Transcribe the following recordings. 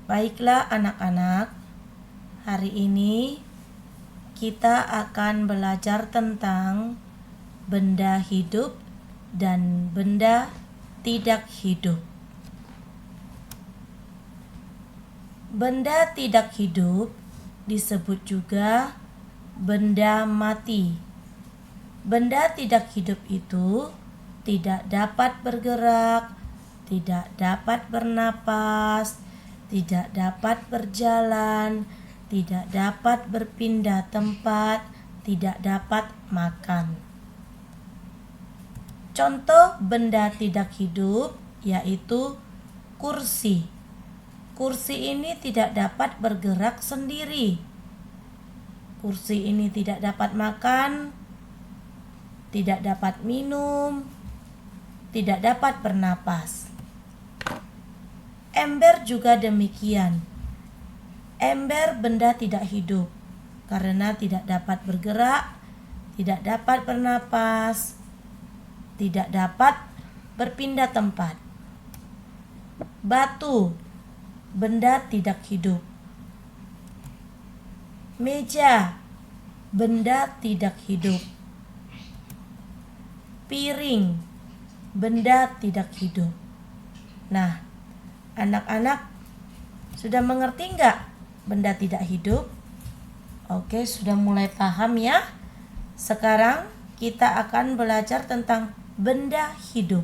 Baiklah anak-anak, hari ini kita akan belajar tentang benda hidup dan benda tidak hidup. Benda tidak hidup disebut juga benda mati. Benda tidak hidup itu tidak dapat bergerak, tidak dapat bernapas, tidak dapat berjalan, tidak dapat berpindah tempat, tidak dapat makan. Contoh benda tidak hidup yaitu kursi. Kursi ini tidak dapat bergerak sendiri. Kursi ini tidak dapat makan, tidak dapat minum, tidak dapat bernapas. Ember juga demikian. Ember benda tidak hidup karena tidak dapat bergerak, tidak dapat bernapas, tidak dapat berpindah tempat. Batu benda tidak hidup. Meja benda tidak hidup. Piring benda tidak hidup. Nah, anak-anak sudah mengerti nggak benda tidak hidup? Oke, sudah mulai paham ya? Sekarang kita akan belajar tentang benda hidup.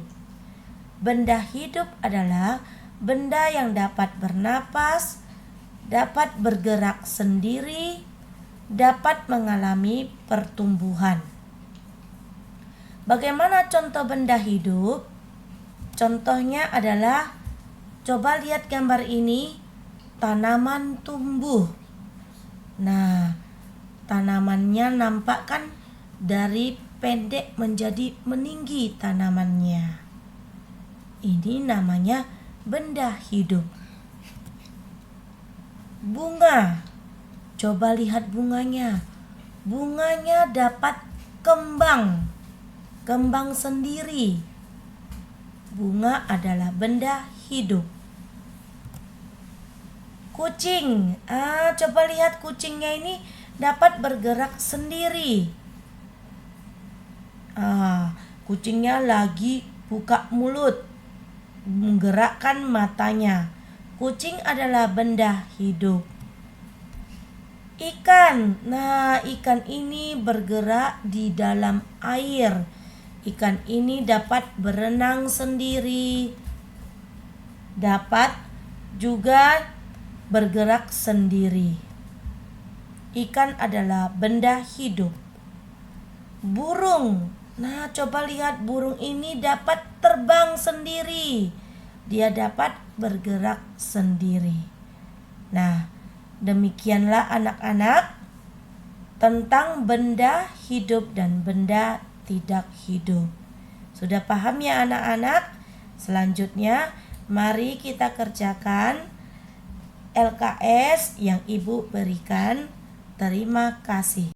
Benda hidup adalah benda yang dapat bernapas, dapat bergerak sendiri, dapat mengalami pertumbuhan. Bagaimana contoh benda hidup? Contohnya adalah, coba lihat gambar ini, tanaman tumbuh. Nah, tanamannya nampak kan dari pendek menjadi meninggi tanamannya. Ini namanya benda hidup. Bunga, coba lihat bunganya. Bunganya dapat kembang sendiri. Bunga adalah benda hidup. Kucing, coba lihat kucingnya ini dapat bergerak sendiri. Kucingnya lagi buka mulut, menggerakkan matanya. Kucing adalah benda hidup. Ikan, ikan ini bergerak di dalam air. Ikan ini dapat berenang sendiri, dapat juga bergerak sendiri. Ikan adalah benda hidup. Burung, coba lihat burung ini dapat terbang sendiri. Dia dapat bergerak sendiri. Nah, demikianlah anak-anak tentang benda hidup dan benda tidak hidup. Sudah paham ya anak-anak? Selanjutnya mari kita kerjakan LKS yang Ibu berikan. Terima kasih.